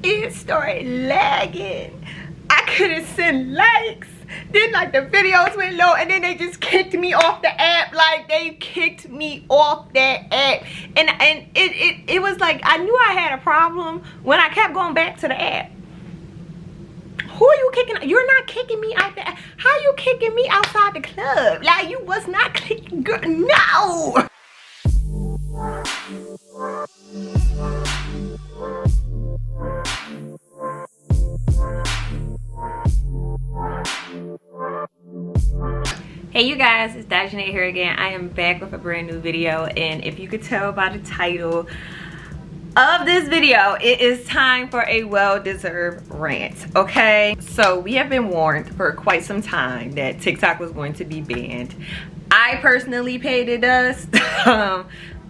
it started lagging. I couldn't send likes. Then like the videos went low, and then they just kicked me off the app. Like they kicked me off that app, and it was like I knew I had a problem when I kept going back to the app. Who are you kicking? You're not kicking me out the app. How you kicking me outside the club? Like you was not clicking, girl. No. Hey you guys, it's Dijanae here again. I am back with a brand new video, and if you could tell by the title of this video, it is time for a well-deserved rant, okay? So we have been warned for quite some time that TikTok was going to be banned. I personally paid the dust.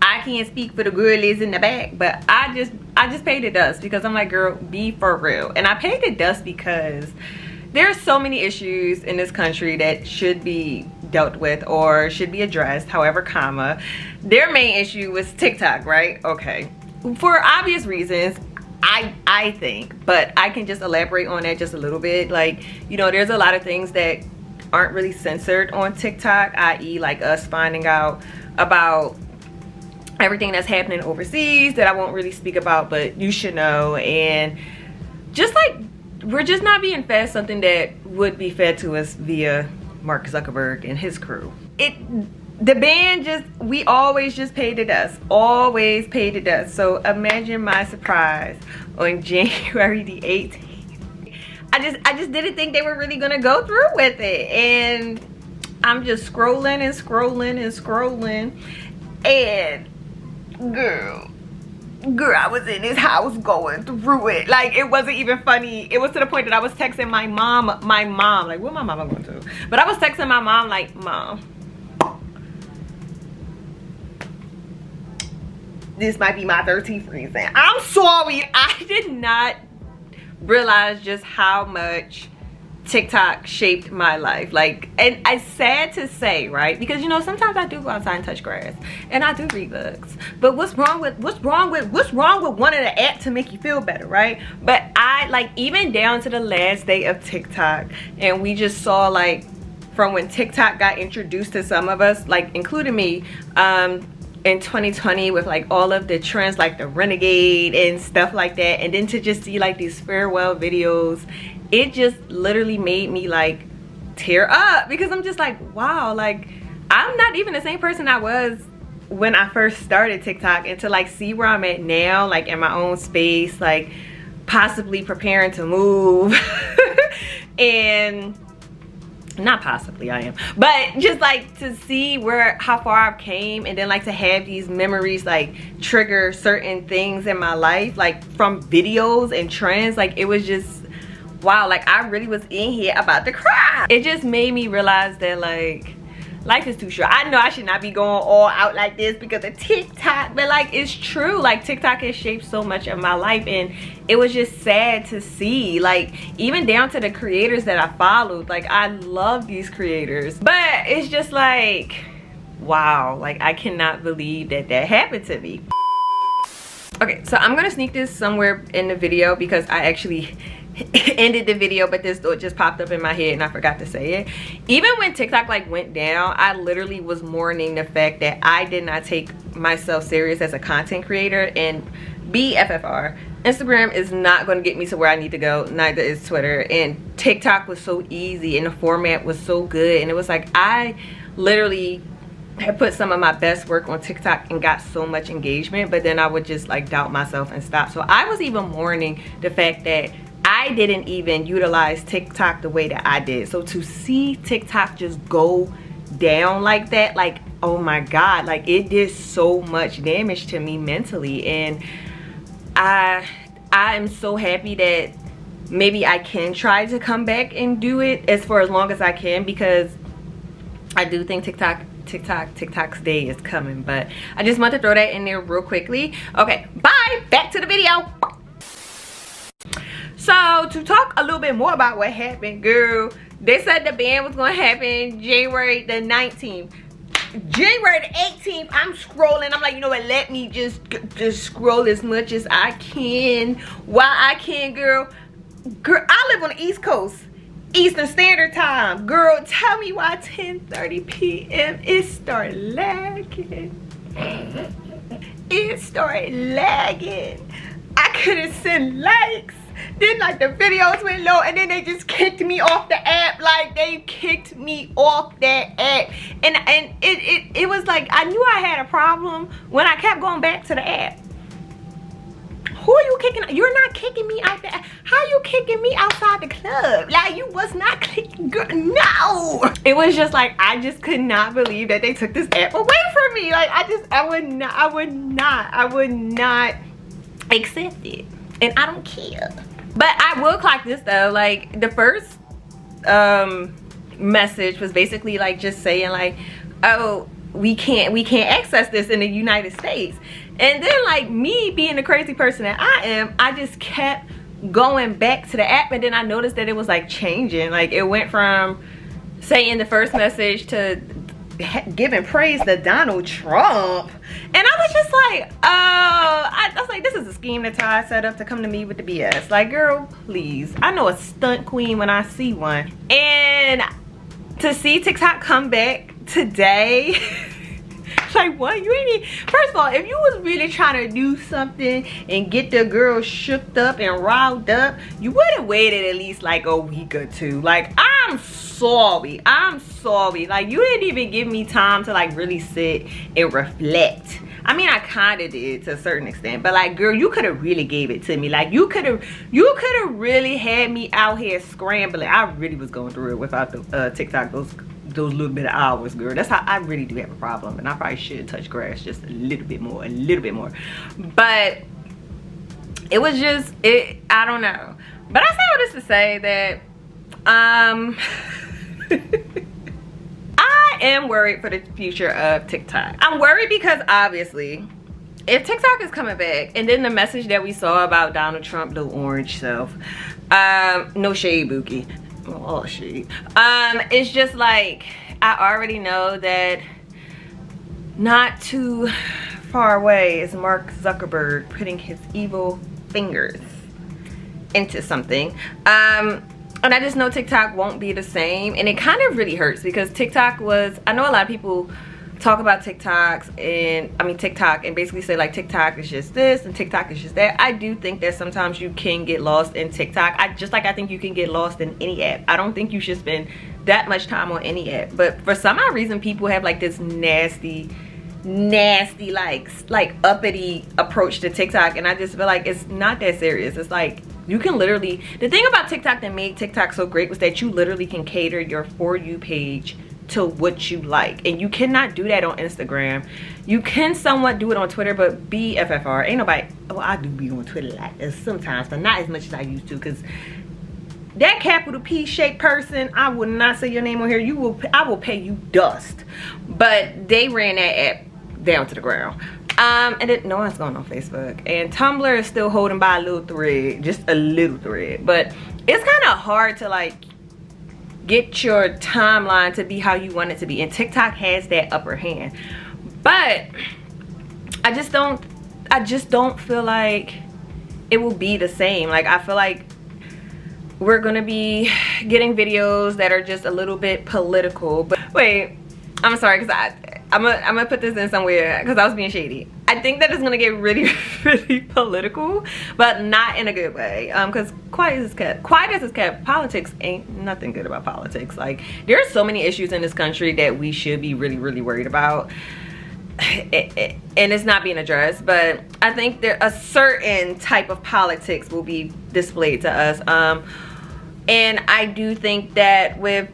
I can't speak for the girlies in the back, but I just paid the dust because I'm like, girl, be for real. And I paid the dust because there's so many issues in this country that should be dealt with or should be addressed, however, comma. Their main issue was TikTok, right? Okay. For obvious reasons, I think, but I can just elaborate on that just a little bit. Like, you know, there's a lot of things that aren't really censored on TikTok, i.e. like us finding out about everything that's happening overseas that I won't really speak about, but you should know. And just like, we're just not being fed something that would be fed to us via Mark Zuckerberg and his crew. The ban we always just paid the dust. Always paid the dust. So imagine my surprise on January the 18th. I just didn't think they were really gonna go through with it. And I'm just scrolling and scrolling and scrolling. And girl, I was in his house going through it. Like, it wasn't even funny. It was to the point that I was texting my mom, like, what my mama going to? But I was texting my mom like, Mom, this might be my 13th reason. I'm sorry. I did not realize just how much TikTok shaped my life. Like, and it's sad to say, right? Because, you know, sometimes I do go outside and touch grass and I do read books. But what's wrong with one of the apps to make you feel better, right? But I, like, even down to the last day of TikTok, and we just saw, like, from when TikTok got introduced to some of us, like including me, in 2020 with like all of the trends like the renegade and stuff like that, and then to just see like these farewell videos, it just literally made me like tear up, because I'm just like, wow, like I'm not even the same person I was when I first started TikTok, and to like see where I'm at now, like in my own space, like possibly preparing to move and not possibly, I am, but just like to see how far I've came, and then like to have these memories like trigger certain things in my life, like from videos and trends. Like, it was just wow, like I really was in here about to cry. It just made me realize that like life is too short. I know I should not be going all out like this because of TikTok, but like it's true. Like TikTok has shaped so much of my life, and it was just sad to see, like even down to the creators that I followed. Like, I love these creators, but it's just like, wow, like I cannot believe that happened to me. Okay, so I'm gonna sneak this somewhere in the video because I actually ended the video, but this thought just popped up in my head and I forgot to say it. Even when TikTok like went down, I literally was mourning the fact that I did not take myself serious as a content creator. And BFFR, Instagram is not going to get me to where I need to go, neither is Twitter. And TikTok was so easy and the format was so good, and it was like I literally had put some of my best work on TikTok and got so much engagement, but then I would just like doubt myself and stop. So I was even mourning the fact that I didn't even utilize TikTok the way that I did. So to see TikTok just go down like that, like, oh my God, like it did so much damage to me mentally. And I am so happy that maybe I can try to come back and do it as long as I can, because I do think TikTok's day is coming. But I just want to throw that in there real quickly. Okay, bye, back to the video. So to talk a little bit more about what happened, girl, they said the ban was going to happen January the 19th. January the 18th, I'm scrolling. I'm like, you know what, let me just scroll as much as I can while I can, girl. I live on the East Coast, Eastern Standard Time. Girl, tell me why 10:30 p.m. it started lagging. It started lagging. I couldn't send likes. Then like the videos went low, and then they just kicked me off the app. Like they kicked me off that app, and it was like I knew I had a problem when I kept going back to the app. Who are you kicking? You're not kicking me out the app. How you kicking me outside the club? Like you was not kicking, girl. No, it was just like I just could not believe that they took this app away from me. Like I would not accept it, and I don't care. But I will clock this though, like the first message was basically like just saying like, oh, we can't access this in the United States. And then like me being the crazy person that I am, I just kept going back to the app, and then I noticed that it was like changing. Like it went from saying the first message to giving praise to Donald Trump, and I was just like, oh, I was like, this is a scheme that Ty set up to come to me with the BS. Like, girl, please, I know a stunt queen when I see one. And to see TikTok come back today, like, what? You ain't even, first of all, if you was really trying to do something and get the girl shooked up and riled up, you would have waited at least like a week or two. Like, I'm sorry, like you didn't even give me time to like really sit and reflect. I mean, I kind of did to a certain extent, but like, girl, you could have really gave it to me. Like you could have really had me out here scrambling. I really was going through it without the TikTok, those little bit of hours, girl. That's how I really do have a problem, and I probably should touch grass just a little bit more. But it was just, I don't know. But I say all this to say that I am worried for the future of TikTok. I'm worried because obviously if TikTok is coming back, and then the message that we saw about Donald Trump, the orange self, no shade, Bookie, oh shade, it's just like I already know that not too far away is Mark Zuckerberg putting his evil fingers into something, and I just know TikTok won't be the same. And it kind of really hurts because TikTok was, I know a lot of people talk about TikTok and basically say like TikTok is just this and TikTok is just that. I do think that sometimes you can get lost in TikTok. I think you can get lost in any app. I don't think you should spend that much time on any app, but for some odd reason people have like this nasty like uppity approach to TikTok, and I just feel like it's not that serious. It's like you can literally, the thing about TikTok that made TikTok so great was that you literally can cater your For You page to what you like, and you cannot do that on Instagram. You can somewhat do it on Twitter, but BFFR, ain't nobody, well, I do be on Twitter like this sometimes, but not as much as I used to, because that capital P shaped person, I will not say your name on here. I will pay you dust. But they ran that app down to the ground. And no one's going on Facebook, and Tumblr is still holding by a little thread, just a little thread. But it's kind of hard to like get your timeline to be how you want it to be, and TikTok has that upper hand. But I just don't feel like it will be the same. Like I feel like we're gonna be getting videos that are just a little bit political. But wait, I'm sorry, because I'm gonna put this in somewhere because I was being shady. I think that it's gonna get really really political, but not in a good way, because quiet as it's kept, politics ain't nothing good about politics. Like there are so many issues in this country that we should be really really worried about, and it's not being addressed. But I think there a certain type of politics will be displayed to us, and I do think that with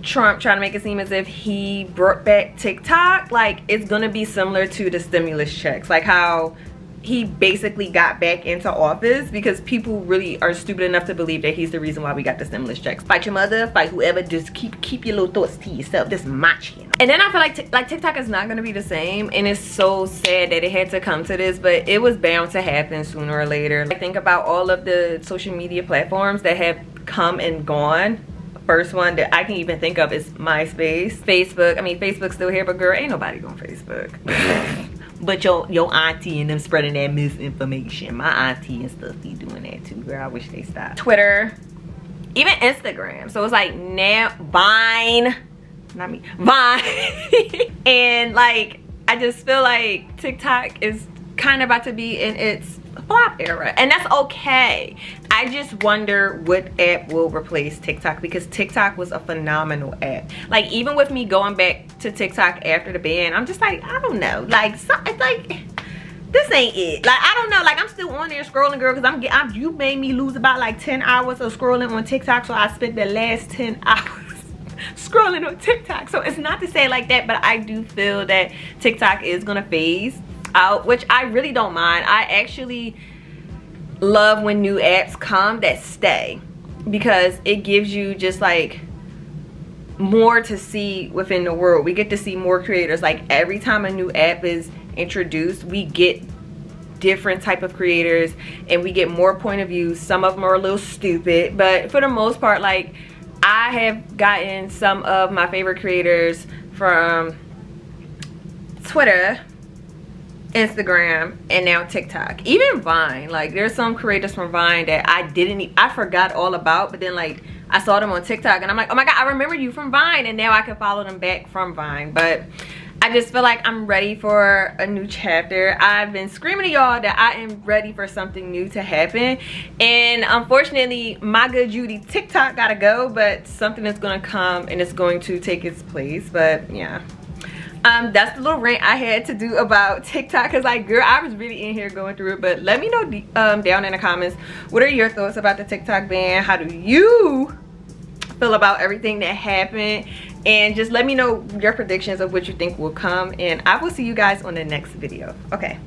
Trump trying to make it seem as if he brought back TikTok, like it's gonna be similar to the stimulus checks, like how he basically got back into office because people really are stupid enough to believe that he's the reason why we got the stimulus checks. Fight your mother, fight whoever, just keep your little thoughts to yourself. This is my channel. And then I feel like TikTok is not gonna be the same, and it's so sad that it had to come to this, but it was bound to happen sooner or later. Like think about all of the social media platforms that have come and gone first one that I can even think of is MySpace. Facebook, I mean, Facebook's still here, but girl, ain't nobody on Facebook. But your auntie and them spreading that misinformation. My auntie and stuff be doing that too, girl. I wish they stopped. Twitter, even Instagram. So it's like now Vine, not me, Vine. And like, I just feel like TikTok is kind of about to be in its flop era, and that's okay. I just wonder what app will replace TikTok, because TikTok was a phenomenal app. Like, even with me going back to TikTok after the ban, I'm just like, I don't know, like, it's like this ain't it. Like, I don't know, like, I'm still on there scrolling, girl, because you made me lose about like 10 hours of scrolling on TikTok, so I spent the last 10 hours scrolling on TikTok. So it's not to say like that, but I do feel that TikTok is gonna phase out, which I really don't mind. I actually love when new apps come that stay, because it gives you just like more to see within the world. We get to see more creators. Like, every time a new app is introduced, we get different type of creators and we get more point of views. Some of them are a little stupid, but for the most part, like, I have gotten some of my favorite creators from Twitter, Instagram, and now TikTok, even Vine. Like, there's some creators from Vine that I forgot all about, but then like I saw them on TikTok and I'm like, oh my god, I remember you from Vine, and now I can follow them back from Vine. But I just feel like I'm ready for a new chapter. I've been screaming to y'all that I am ready for something new to happen, and unfortunately my good Judy TikTok gotta go, but something is gonna come and it's going to take its place. But yeah, that's the little rant I had to do about TikTok, because like, girl, I was really in here going through it. But let me know down in the comments, what are your thoughts about the TikTok ban? How do you feel about everything that happened? And just let me know your predictions of what you think will come, and I will see you guys on the next video. Okay.